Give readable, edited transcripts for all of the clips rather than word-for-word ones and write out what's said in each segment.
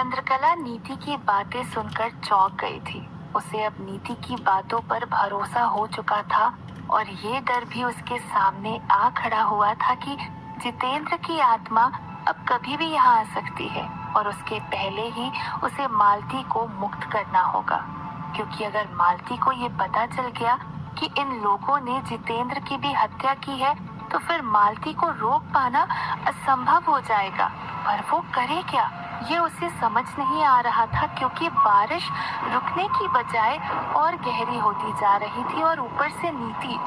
चंद्रकला नीति की बातें सुनकर चौंक गई थी। उसे अब नीति की बातों पर भरोसा हो चुका था और ये डर भी उसके सामने आ खड़ा हुआ था कि जितेंद्र की आत्मा अब कभी भी यहाँ आ सकती है और उसके पहले ही उसे मालती को मुक्त करना होगा, क्योंकि अगर मालती को ये पता चल गया कि इन लोगों ने जितेंद्र की भी हत्या की है तो फिर मालती को रोक पाना असंभव हो जाएगा। पर वो करे क्या, ये उसे समझ नहीं आ रहा था, क्योंकि बारिश रुकने की बजाय और गहरी होती जा रही थी और ऊपर से नीति,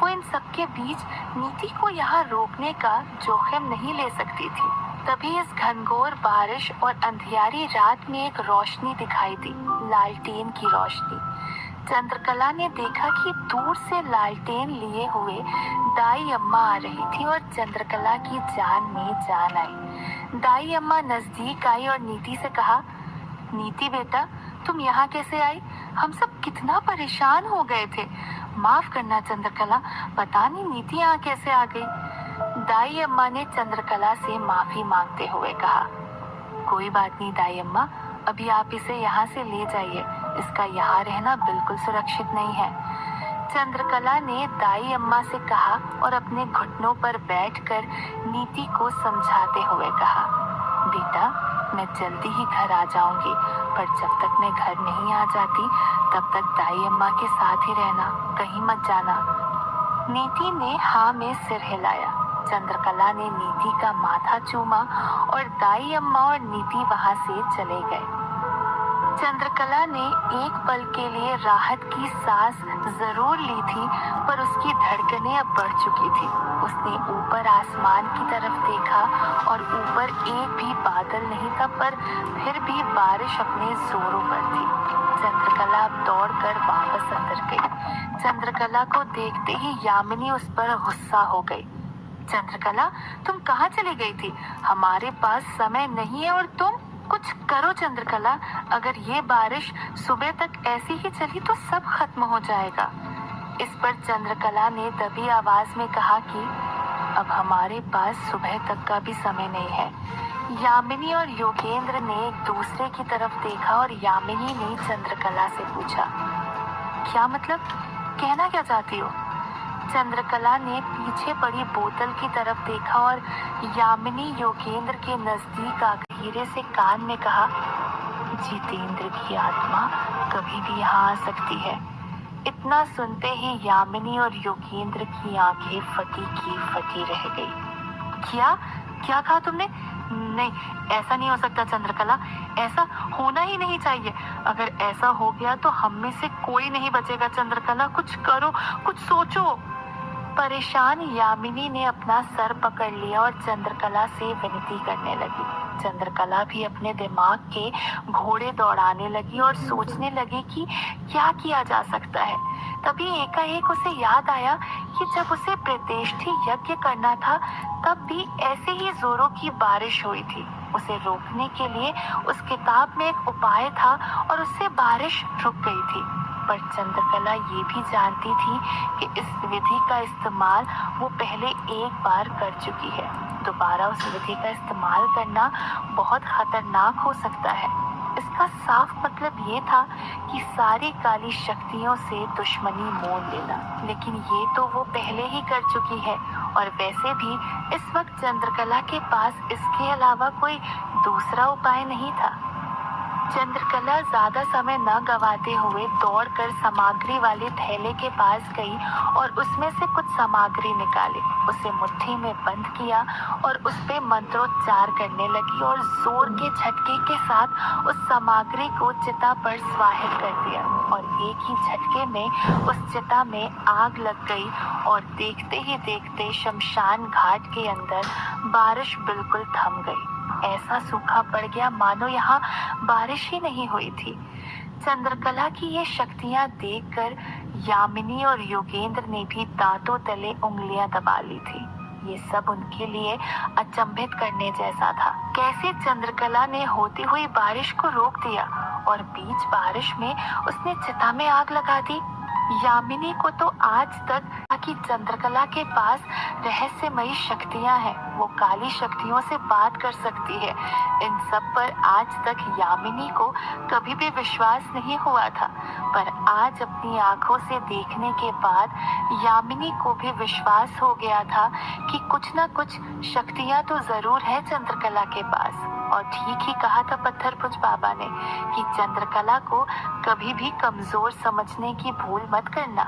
वो इन सबके बीच नीति को यहाँ रोकने का जोखिम नहीं ले सकती थी। तभी इस घनघोर बारिश और अंधियारी रात में एक रोशनी दिखाई दी, लालटेन की रोशनी। चंद्रकला ने देखा कि दूर से लालटेन लिए हुए दाई अम्मा आ रही थी और चंद्रकला की जान में जान आई। दाई अम्मा नजदीक आई और नीति से कहा, नीति बेटा, तुम यहाँ कैसे आई? हम सब कितना परेशान हो गए थे। माफ करना चंद्रकला, पता नहीं नीति यहाँ कैसे आ गई। दाई अम्मा ने चंद्रकला से माफी मांगते हुए कहा, कोई बात नहीं दाई अम्मा, अभी आप इसे यहाँ से ले जाइए, इसका यहाँ रहना बिल्कुल सुरक्षित नहीं है। चंद्रकला ने दाई अम्मा से कहा और अपने घुटनों पर बैठकर नीति को समझाते हुए कहा, बेटा, मैं जल्दी ही घर आ जाऊंगी, पर जब तक मैं घर नहीं आ जाती तब तक दाई अम्मा के साथ ही रहना, कहीं मत जाना। नीति ने हाँ में सिर हिलाया। चंद्रकला ने नीति का माथा चूमा और दाई अम्मा और नीति वहां से चले गए। चंद्रकला ने एक पल के लिए राहत की सांस जरूर ली थी, पर उसकी धड़कनें अब बढ़ चुकी थी। उसने ऊपर आसमान की तरफ देखा और ऊपर एक भी बादल नहीं था, पर फिर भी बारिश अपने जोरों पर थी। चंद्रकला अब दौड़कर वापस अंदर गई। चंद्रकला को देखते ही यामिनी उस पर गुस्सा हो गई। चंद्रकला, तुम कहाँ चली गई थी? हमारे पास समय नहीं है और तुम कुछ करो चंद्रकला, अगर ये बारिश सुबह तक ऐसी ही चली तो सब खत्म हो जाएगा। इस पर चंद्रकला ने दबी आवाज में कहा कि अब हमारे पास सुबह तक का भी समय नहीं है। यामिनी और योगेंद्र ने एक दूसरे की तरफ देखा और यामिनी ने चंद्रकला से पूछा, क्या मतलब, कहना क्या चाहती हो? चंद्रकला ने पीछे पड़ी बोतल की तरफ देखा और यामिनी योगेंद्र के नजदीक आकर धीरे से कान में कहा, जितेंद्र की आत्मा कभी भी यहाँ आ सकती है। इतना सुनते ही यामिनी और योगेंद्र की आंखें फटी की फटी रह गई। क्या क्या कहा तुमने? नहीं, ऐसा नहीं हो सकता चंद्रकला, ऐसा होना ही नहीं चाहिए। अगर ऐसा हो गया तो हम में से कोई नहीं बचेगा चंद्रकला, कुछ करो, कुछ सोचो। परेशान यामिनी ने अपना सर पकड़ लिया और चंद्रकला से विनती करने लगी। चंद्रकला भी अपने दिमाग के घोड़े दौड़ाने लगी और सोचने लगी कि क्या किया जा सकता है। तभी एकाएक उसे याद आया कि जब उसे प्रतिष्ठि यज्ञ करना था तब भी ऐसे ही जोरों की बारिश हुई थी। उसे रोकने के लिए उस किताब में एक उपाय था और उससे बारिश रुक गई थी। पर चंद्रकला ये भी जानती थी कि इस विधि का इस्तेमाल वो पहले एक बार कर चुकी है। दोबारा उस विधि का इस्तेमाल करना बहुत खतरनाक हो सकता है। इसका साफ मतलब ये था कि सारी काली शक्तियों से दुश्मनी मोल लेना, लेकिन ये तो वो पहले ही कर चुकी है और वैसे भी इस वक्त चंद्रकला के पास इसके अलावा कोई दूसरा उपाय नहीं था। चंद्रकला ज्यादा समय न गवाते हुए दौड़कर सामग्री वाले थैले के पास गई और उसमें से कुछ सामग्री निकाली, उसे मुट्ठी में बंद किया और उस पे मंत्रोच्चार करने लगी और जोर के झटके के साथ उस सामग्री को चिता पर स्वाहित कर दिया और एक ही झटके में उस चिता में आग लग गई और देखते ही देखते शमशान घाट के अंदर बारिश बिल्कुल थम गई। ऐसा सूखा पड़ गया मानो यहाँ बारिश ही नहीं हुई थी। चंद्रकला की ये शक्तियां देखकर यामिनी और योगेंद्र ने भी दांतों तले उंगलियां दबा ली थी। ये सब उनके लिए अचंभित करने जैसा था। कैसे चंद्रकला ने होती हुई बारिश को रोक दिया और बीच बारिश में उसने चिता में आग लगा दी। यामिनी को तो आज तक कि चंद्रकला के पास रहस्यमयी शक्तियां हैं, वो काली शक्तियों से बात कर सकती है। इन सब पर आज तक यामिनी को कभी भी विश्वास नहीं हुआ था, पर आज अपनी आंखों से देखने के बाद यामिनी को भी विश्वास हो गया था कि कुछ न कुछ शक्तियां तो जरूर है चंद्रकला के पास। और ठीक ही कहा था पत्थरभुज बाबा ने कि चंद्रकला को कभी भी कमजोर समझने की भूल मत करना।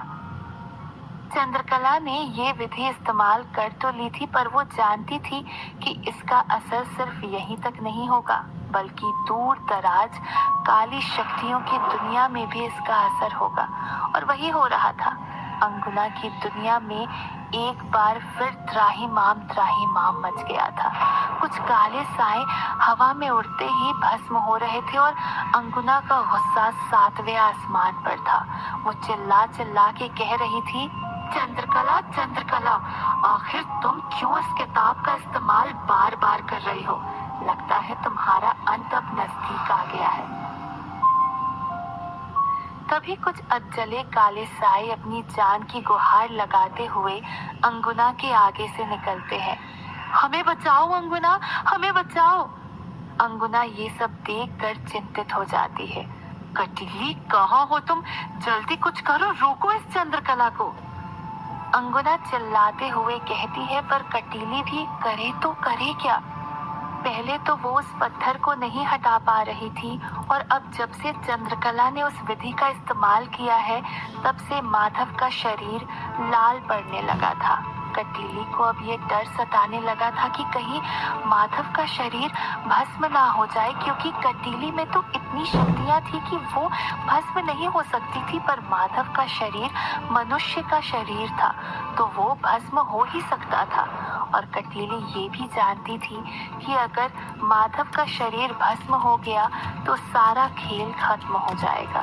चंद्रकला ने ये विधि इस्तेमाल कर तो ली थी, पर वो जानती थी कि इसका असर सिर्फ यहीं तक नहीं होगा, बल्कि दूर दराज काली शक्तियों की दुनिया में भी इसका असर होगा। और वही हो रहा था। अंगुना की दुनिया में एक बार फिर त्राहिमाम मच गया था। कुछ काले साए हवा में उड़ते ही भस्म हो रहे थे और अंगुना का गुस्सा 7वें आसमान पर था। वो चिल्ला चिल्ला के कह रही थी, चंद्रकला चंद्रकला, आखिर तुम क्यों इस किताब का इस्तेमाल बार बार कर रही हो? लगता है तुम्हारा अंत अब नजदीक आ गया है। तभी कुछ अधजले काले साए अपनी जान की गुहार लगाते हुए अंगुना के आगे से निकलते हैं। हमें बचाओ अंगुना, हमें बचाओ। अंगुना ये सब देखकर चिंतित हो जाती है। कटीली, कहाँ हो तुम? जल्दी कुछ करो, रोको इस चंद्रकला को। अंगुना चिल्लाते हुए कहती है, पर कटीली भी करे तो करे क्या? पहले तो वो उस पत्थर को नहीं हटा पा रही थी, और अब जब से चंद्रकला ने उस विधि का इस्तेमाल किया है, तब से माधव का शरीर लाल पड़ने लगा था। कटीली को अब ये डर सताने लगा था कि कहीं माधव का शरीर भस्म ना हो जाए, क्योंकि कटीली में तो इतनी शक्तियां थी कि वो भस्म नहीं हो सकती थी, पर माधव का शरीर मनुष्य का शरीर था, तो वो भस्म हो ही सकता था। और कटीली ये भी जानती थी कि अगर माधव का शरीर भस्म हो गया तो सारा खेल खत्म हो जाएगा।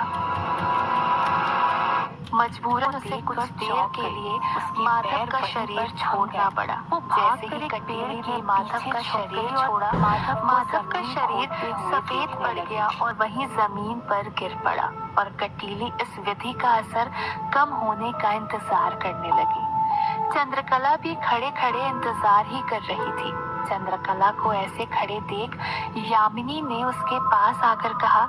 मजबूरन उसे कुछ देर के लिए माधव का शरीर छोड़ना पड़ा। जैसे ही कटीली ने माधव का शरीर छोड़ा, माधव का शरीर सफेद पड़ गया और वहीं जमीन पर गिर पड़ा। और कटीली इस विधि का असर कम होने का इंतजार करने लगी। चंद्रकला भी खड़े खड़े इंतजार ही कर रही थी। चंद्रकला को ऐसे खड़े देख यामिनी ने उसके पास आकर कहा,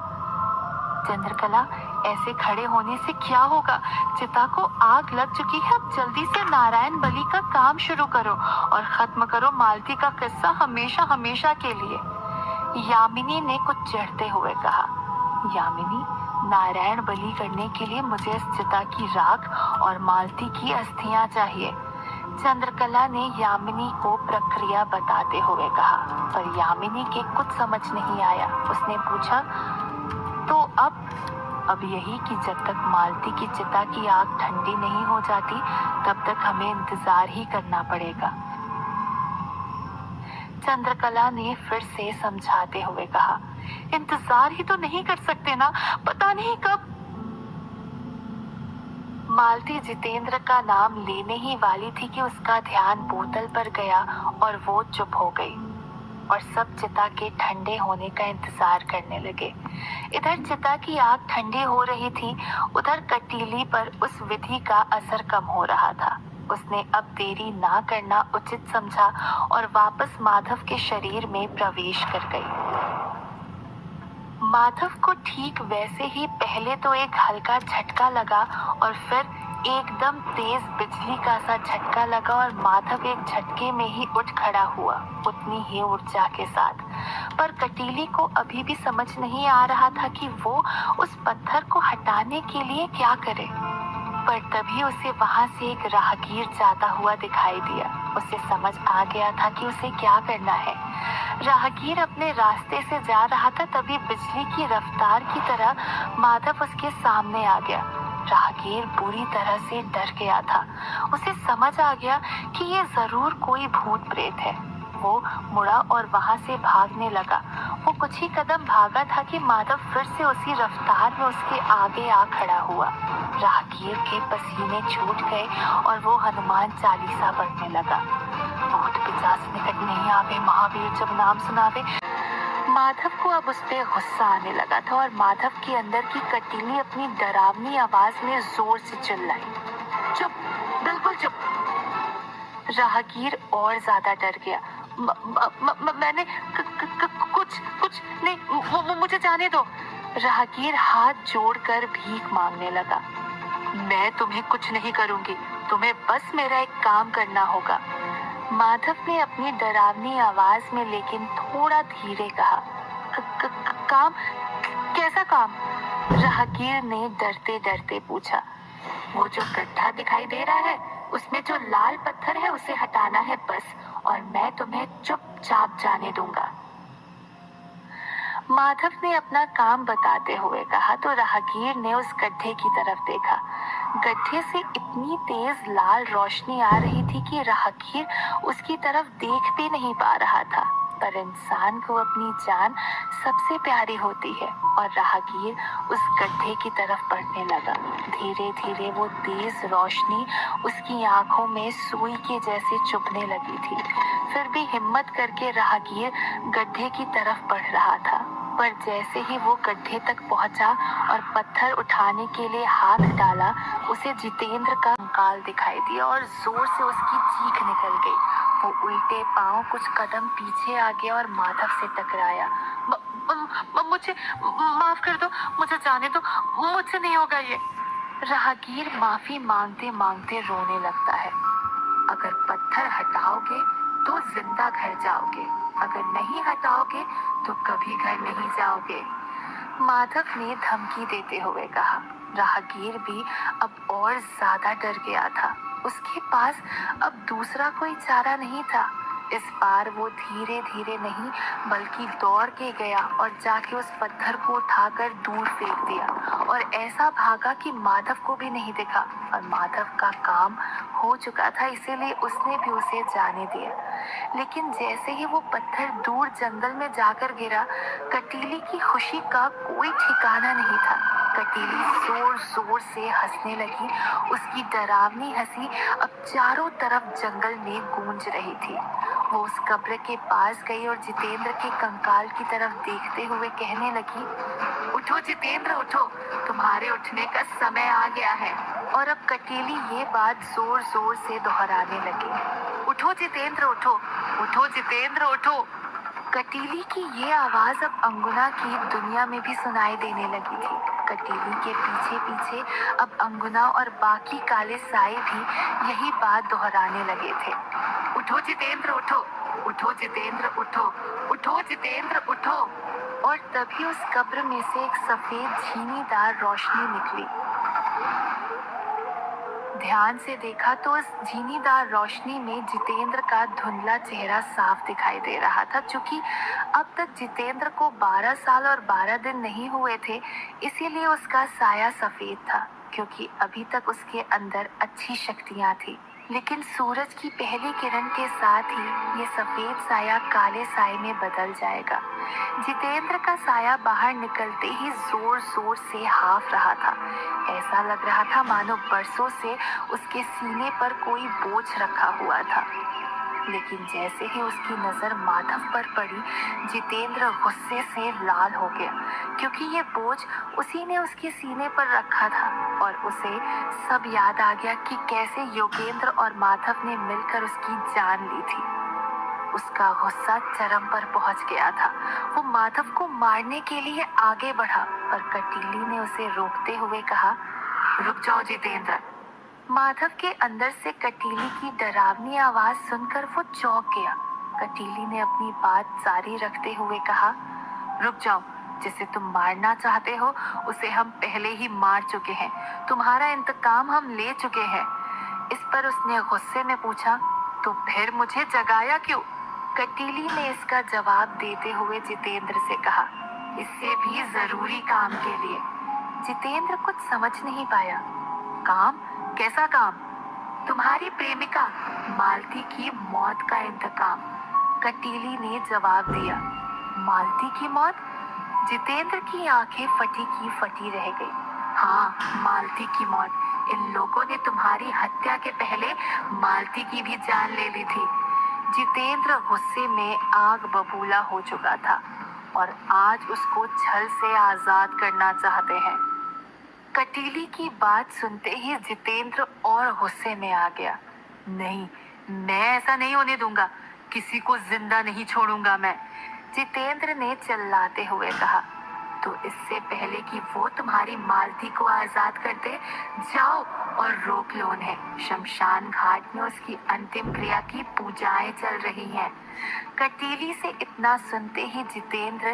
चंद्रकला, ऐसे खड़े होने से क्या होगा? चिता को आग लग चुकी है, अब जल्दी से नारायण बलि का काम शुरू करो और खत्म करो मालती का किस्सा हमेशा हमेशा के लिए। यामिनी ने कुछ चिढ़ते हुए कहा, यामिनी, नारायण बलि करने के लिए मुझे इस चिता की राख और मालती की अस्थियां चाहिए। चंद्रकला ने यामिनी को प्रक्रिया बताते हुए कहा, पर यामिनी के कुछ समझ नहीं आया। उसने पूछा, तो अब यही कि जब तक मालती की चिता की आग ठंडी नहीं हो जाती, तब तक हमें इंतजार ही करना पड़ेगा। चंद्रकला ने फिर से समझाते हुए कहा, इंतजार ही तो नहीं कर सकते ना, पता नहीं कब। मालती जितेंद्र का नाम लेने ही वाली थी कि उसका ध्यान बोतल पर गया और वो चुप हो गई और सब चिता के ठंडे होने का इंतजार करने लगे। इधर चिता की आग ठंडी हो रही थी, उधर कटीली पर उस विधि का असर कम हो रहा था। उसने अब देरी ना करना उचित समझा और वापस माधव के शरीर में प्रवेश कर गई। माधव को ठीक वैसे ही पहले तो एक हल्का झटका लगा और फिर एकदम तेज बिजली का सा झटका लगा और माधव एक झटके में ही उठ खड़ा हुआ, उतनी ही ऊर्जा के साथ। पर कटीली को अभी भी समझ नहीं आ रहा था कि वो उस पत्थर को हटाने के लिए क्या करे। पर तभी उसे वहां से एक राहगीर जाता हुआ दिखाई दिया। उसे समझ आ गया था कि उसे क्या करना है। राहगीर अपने रास्ते से जा रहा था, तभी बिजली की रफ्तार की तरह माधव उसके सामने आ गया। राहगीर बुरी तरह से डर गया था। उसे समझ आ गया कि ये जरूर कोई भूत प्रेत है। वो मुड़ा और वहां से भागने लगा। वो कुछ ही कदम भागा था कि माधव फिर से उसी रफ्तार में उसके आगे आ खड़ा हुआ। राहगीर के पसीने छूट गए और वो हनुमान चालीसा पढ़ने लगा। भूत पिशाच निकट नहीं आवे, महावीर जब नाम सुनावे। माधव को अब उस पे गुस्सा आने लगा था और माधव के अंदर की कटीली अपनी डरावनी आवाज में जोर से चिल्लाई, चुप, बिल्कुल चुप। राहगीर और ज्यादा डर गया। मैंने कुछ कुछ नहीं, वो मुझे जाने दो। राहगीर हाथ जोड़कर भीख मांगने लगा। मैं तुम्हें कुछ नहीं करूंगी, तुम्हें बस मेरा एक काम करना होगा। माधव ने अपनी डरावनी आवाज में लेकिन थोड़ा धीरे कहा, काम? कैसा काम? राहगीर ने डरते डरते पूछा। वो जो गड्ढा दिखाई दे रहा है, उसमें जो लाल पत्थर है उसे हटाना है बस, और मैं तुम्हें चुपचाप जाने दूंगा। माधव ने अपना काम बताते हुए कहा तो राहगीर ने उस गड्ढे की तरफ देखा। गड्ढे से इतनी तेज लाल रोशनी आ रही थी कि राहगीर उसकी तरफ देख भी नहीं पा रहा था। पर इंसान को अपनी जान सबसे प्यारी होती है और राहगीर उस गड्ढे की तरफ बढ़ने लगा। धीरे धीरे वो तेज रोशनी उसकी आंखों में सुई के जैसे चुभने लगी थी। फिर भी हिम्मत करके राहगीर गड्ढे की तरफ बढ़ रहा था। पर जैसे ही वो गड्ढे तक पहुंचा और पत्थर उठाने के लिए हाथ डाला, उसे जितेंद्र का कंकाल दिखाई दिया और जोर से उसकी चीख निकल गई। वो उल्टे पांव कुछ कदम पीछे आ गया और माधव से टकराया। मुझे माफ कर दो, मुझे जाने दो, मुझसे नहीं होगा ये। राहगीर माफी मांगते मांगते रोने लगता है। अगर पत्थर हटाओगे तो जिंदा घर जाओगे, अगर नहीं हटाओगे तो कभी घर नहीं जाओगे, माधव ने धमकी देते हुए कहा। राहगीर भी अब और ज्यादा डर गया था। उसके पास अब दूसरा कोई चारा नहीं था। इस बार वो धीरे धीरे नहीं बल्कि दौड़ के गया और जाके उस पत्थर को उठाकर दूर फेंक दिया और ऐसा भागा कि माधव को भी नहीं दिखा। और माधव का काम हो चुका था, इसीलिए उसने भी उसे जाने दिया। लेकिन जैसे ही वो पत्थर दूर जंगल में जाकर गिरा, कटीली की खुशी का कोई ठिकाना नहीं था। कटीली जोर जोर से हंसने लगी। उसकी डरावनी हंसी अब चारों तरफ जंगल में गूंज रही थी। वो उस कब्र के पास गई और जितेंद्र के कंकाल की तरफ देखते हुए कहने लगी, उठो जितेंद्र, उठो, तुम्हारे उठने का समय आ गया है। और अब कटीली ये बात जोर जोर से दोहराने लगी, उठो जितेंद्र, उठो, उठो जितेंद्र, उठो। कटीली की ये आवाज अब अंगुना की दुनिया में भी सुनाई देने लगी थी। कटीली के पीछे पीछे अब अंगुना और बाकी काले साए भी यही बात दोहराने लगे थे, उठो जितेंद्र, उठो, उठो जितेंद्र, उठो, उठो जितेंद्र, उठो। और तभी उस कब्र में से एक सफेद झीनीदार रोशनी निकली। ध्यान से देखा तो उस झीनीदार रोशनी में जितेंद्र का धुंधला चेहरा साफ दिखाई दे रहा था। चूंकि अब तक जितेंद्र को 12 साल और 12 दिन नहीं हुए थे, इसीलिए उसका साया सफेद था, क्योंकि अभी तक उसके अंदर अच्छी शक्तियां थी। लेकिन सूरज की पहली किरण के साथ ही ये सफेद साया काले साए में बदल जाएगा। जितेंद्र का साया बाहर निकलते ही जोर जोर से हाँफ रहा था। ऐसा लग रहा था मानो बरसों से उसके सीने पर कोई बोझ रखा हुआ था। लेकिन जैसे ही उसकी नजर माधव पर पड़ी, जितेंद्र गुस्से से लाल हो गया, क्योंकि ये बोझ उसी ने उसके सीने पर रखा था। और उसे सब याद आ गया कि कैसे योगेंद्र और माधव ने मिलकर उसकी जान ली थी। उसका गुस्सा चरम पर पहुंच गया था। वो माधव को मारने के लिए आगे बढ़ा, पर कटीली ने उसे रोकते हुए कहा, रुक जाओ जितेंद्र। माधव के अंदर से कटीली की डरावनी आवाज सुनकर वो चौंक गया। कटीली ने अपनी बात जारी रखते हुए कहा, रुक जाओ, जिसे तुम मारना चाहते हो उसे हम पहले ही मार चुके हैं। तुम्हारा इंतकाम हम ले चुके हैं। इस पर उसने गुस्से में पूछा, तो फिर मुझे जगाया क्यों? कटीली ने इसका जवाब देते हुए जितेंद्र से कहा, इससे भी जरूरी काम के लिए। जितेंद्र कुछ समझ नहीं पाया। काम? कैसा काम? तुम्हारी प्रेमिका मालती की मौत का इंतकाम, कटीली ने जवाब दिया। मालती की मौत? जितेंद्र की आंखें फटी की फटी रह गई। हाँ, मालती की मौत। इन लोगों ने तुम्हारी हत्या के पहले मालती की भी जान ले ली थी। जितेंद्र गुस्से में आग बबूला हो चुका था। और आज उसको छल से आजाद करना चाहते हैं। कटीली की बात सुनते ही जितेंद्र और गुस्से में आ गया। नहीं, मैं ऐसा नहीं होने दूंगा, किसी को जिंदा नहीं छोड़ूंगा मैं, जितेंद्र ने चिल्लाते हुए कहा। तो इससे पहले कि वो तुम्हारी मालती को आजाद कर दे, जाओ और रोक लो उन्हें। शमशान घाट में उसकी अंतिम क्रिया की पूजाएं चल रही हैं। कटीली से इतना सुनते ही जितेंद्र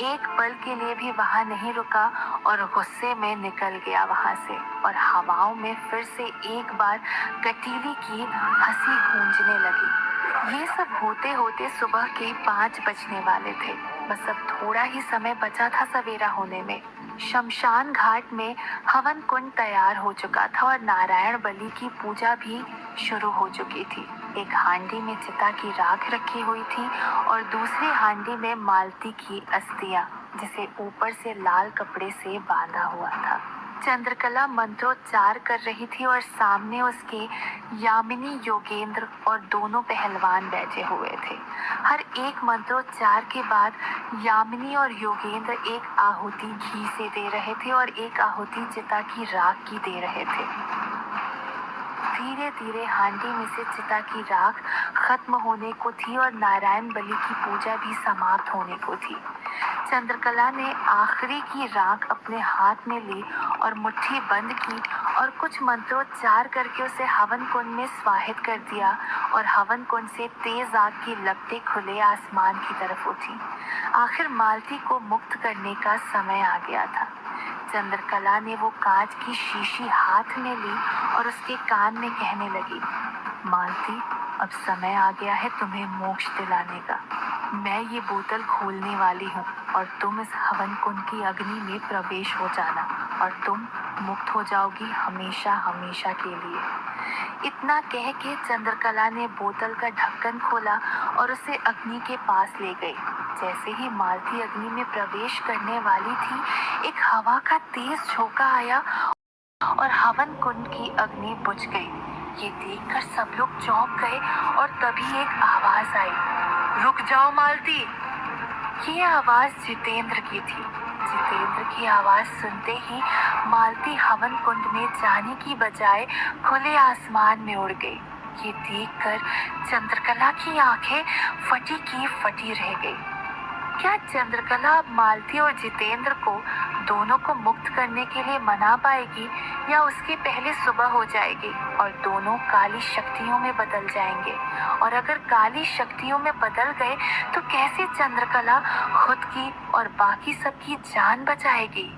एक पल के लिए भी वहां नहीं रुका और गुस्से में निकल गया वहां से। और हवाओं में फिर से एक बार कटीली की हंसी गूंजने लगी। ये सब होते होते सुबह के 5 बजने वाले थे। बस अब थोड़ा ही समय बचा था सवेरा होने में। शमशान घाट में हवन कुंड तैयार हो चुका था और नारायण बलि की पूजा भी शुरू हो चुकी थी। एक हांडी में चिता की राख रखी हुई थी और दूसरी हांडी में मालती की अस्थियां, जिसे ऊपर से लाल कपड़े से बांधा हुआ था। चंद्रकला मंत्रोच्चार कर रही थी और सामने उसके यामिनी, योगेंद्र और दोनों पहलवान बैठे हुए थे। हर एक मंत्रोच्चार के बाद यामिनी और योगेंद्र एक आहुति घी से दे रहे थे और एक आहुति चिता की राख की दे रहे थे। धीरे धीरे हांडी में से चिता की राख खत्म होने को थी और नारायण बलि की पूजा भी समाप्त होने को थी। चंद्रकला ने आखिरी की राख अपने हाथ में ली और मुट्ठी बंद की और कुछ मंत्रोच्चार करके उसे हवन कुंड में स्वाहित कर दिया और हवन कुंड से तेज आग की लपटें खुले आसमान की तरफ उठी। आखिर मालती को मुक्त करने का समय आ गया था। चंद्रकला ने वो कांच की शीशी हाथ में ली और उसके कान में कहने लगी, मालती, अब समय आ गया है तुम्हें मोक्ष दिलाने का। मैं ये बोतल खोलने वाली हूँ और तुम इस हवन कुंड की अग्नि में प्रवेश हो जाना और तुम मुक्त हो जाओगी हमेशा हमेशा के लिए। इतना कह के चंद्रकला ने बोतल का ढक्कन खोला और उसे अग्नि के पास ले गई। जैसे ही मालती अग्नि में प्रवेश करने वाली थी, एक हवा का तेज झोंका आया और हवन कुंड की अग्नि बुझ गई। ये देखकर सब लोग चौंक गए और तभी एक आवाज आई, रुक जाओ मालती। ये आवाज जितेंद्र की थी। जितेंद्र की आवाज सुनते ही मालती हवन कुंड में जाने की बजाय खुले आसमान में उड़ गई। ये देखकर चंद्रकला की आंखें फटी की फटी रह गई। क्या चंद्रकला मालती और जितेंद्र को दोनों को मुक्त करने के लिए मना पाएगी या उसके पहले सुबह हो जाएगी और दोनों काली शक्तियों में बदल जाएंगे? और अगर काली शक्तियों में बदल गए तो कैसे चंद्रकला खुद की और बाकी सबकी जान बचाएगी?